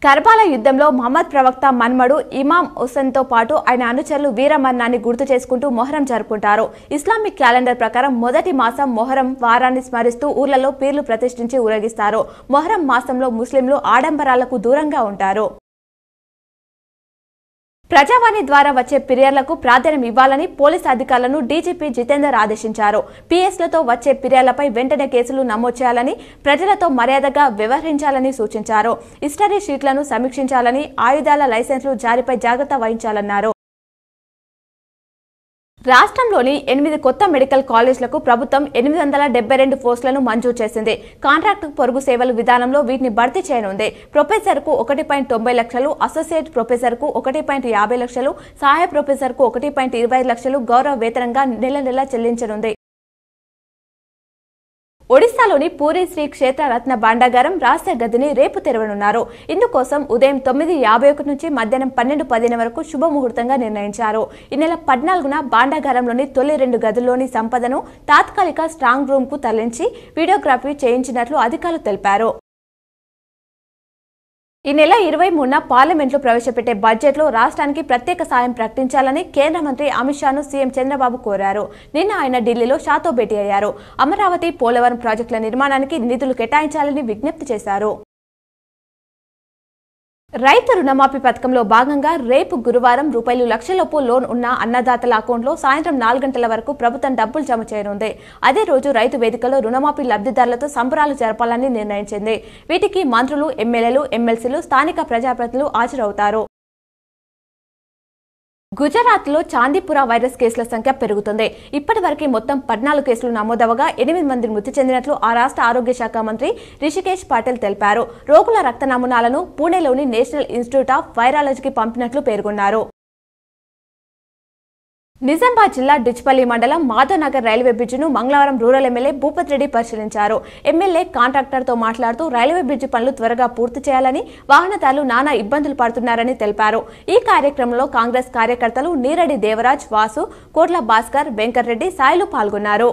Karbala యుద్ధంలో మహమ్మద్ ప్రవక్త మన్మడు ఇమాం హుస్సేన్తో పాటు ఆయన అనుచరులు వీరమరణాన్ని గుర్తు చేసుకుంటూ మొహరం జరుపుకుంటారు. ఇస్లామిక్ క్యాలెండర్ ప్రకారం మొదటి మాసం మొహరం వారాన్ని స్మరిస్తూ ఊర్లలో పీర్లు ప్రతిష్ఠించి ఊరేగిస్తారు. మొహరం మాసంలో ముస్లింలు ఆడంబరాలకు దూరంగా ఉంటారు. ప్రజావాణి ద్వారా వచ్చే ఫిర్యాదులకు ప్రాధాన్యం ఇవ్వాలని పోలీసు అధికారులను డీజీపీ జితేందర్ ఆదేశించారు. పీఎస్లతో వచ్చే ఫిర్యాదులపై వెంటనే కేసులు నమోదు చేయాలని, ప్రజలతో మర్యాదగా వ్యవహరించాలని సూచించారు. హిస్టరీ షీట్లను సమీక్షించాలని, ఆయుధాల లైసెన్సులు జారీపై జాగ్రత్త వహించాలన్నారు. రాష్ట్రంలోని 8 కొత్త మెడికల్ కాలేజీలకు ప్రభుత్వం 872 పోస్టులను మంజూరు చేసింది. కాంట్రాక్టు పొరుగు సేవల విధానంలో వీటిని భర్తీ చేయనుంది. ప్రొఫెసర్కు 1.90 లక్షలు, అసోసియేట్ ప్రొఫెసర్కు 1.50 లక్షలు, సహాయ ప్రొఫెసర్కు 1.25 లక్షలు గౌరవ వేతనంగా నెల చెల్లించనుంది. ఒడిశాలోని పూరి శ్రీ క్షేత్ర రత్న భాండాగారం రహస్య గదిని రేపు తెరవనున్నారు. ఇందుకోసం ఉదయం 9:51 నుంచి మధ్యాహ్నం 12:15 వరకు శుభముహూర్తంగా నిర్ణయించారు. ఈ నెల 14న భాండాగారంలోని తొలి 2 గదుల్లోని సంపదను తాత్కాలిక స్ట్రాంగ్ రూమ్ కు తరలించి వీడియోగ్రఫీ చేయించినట్లు అధికారులు తెలిపారు. ఈ నెల 23న పార్లమెంట్లో ప్రవేశపెట్టే బడ్జెట్లో రాష్ట్రానికి ప్రత్యేక సాయం ప్రకటించాలని కేంద్ర మంత్రి అమిత్ షాను సీఎం చంద్రబాబు కోరారు. నిన్న ఆయన ఢిల్లీలో షాతో భేటీ అయ్యారు. అమరావతి, పోలవరం ప్రాజెక్టుల నిర్మాణానికి నిధులు కేటాయించాలని విజ్ఞప్తి చేశారు. రైతు రుణమాఫీ పథకంలో భాగంగా రేపు గురువారం రూ.1,00,000 లోన్ ఉన్న అన్నదాతల అకౌంట్లో సాయంత్రం 4 గంటల వరకు ప్రభుత్వం డబ్బులు జమ చేయనుంది. అదే రోజు రైతు వేదికలో రుణమాఫీ లబ్ధిదారులతో సంబరాలు జరపాలని నిర్ణయించింది. వీటికి మంత్రులు, ఎమ్మెల్యేలు, ఎమ్మెల్సీలు, స్థానిక ప్రజాప్రతినిధులు హాజరవుతారు. గుజరాత్లో చాందీపుర వైరస్ కేసుల సంఖ్య పెరుగుతుంది. ఇప్పటివరకు మొత్తం 14 కేసులు నమోదవగా 8 మంది మృతి చెందినట్లు ఆ రాష్ట్ర ఆరోగ్య శాఖ మంత్రి రిషికేశ్ పాటిల్ తెలిపారు. రోగుల రక్త నమూనాలను పూణేలోని నేషనల్ ఇన్స్టిట్యూట్ ఆఫ్ వైరాలజీకి పంపినట్లు పేర్కొన్నారు. నిజామాబాద్ జిల్లా డిచ్పల్లి మండలం మాధవనగర్ రైల్వే బ్రిడ్జిను మంగళవారం రూరల్ ఎమ్మెల్యే భూపత్ రెడ్డి పరిశీలించారు. ఎమ్మెల్యే కాంట్రాక్టర్తో మాట్లాడుతూ రైల్వే బ్రిడ్జి పనులు త్వరగా పూర్తి చేయాలని, వాహనదారులు నానా ఇబ్బందులు పడుతున్నారని తెలిపారు. ఈ కార్యక్రమంలో కాంగ్రెస్ కార్యకర్తలు నీరడి దేవరాజ్, వాసు, కోట్ల భాస్కర్, వెంకటరెడ్డి, సాయిలు పాల్గొన్నారు.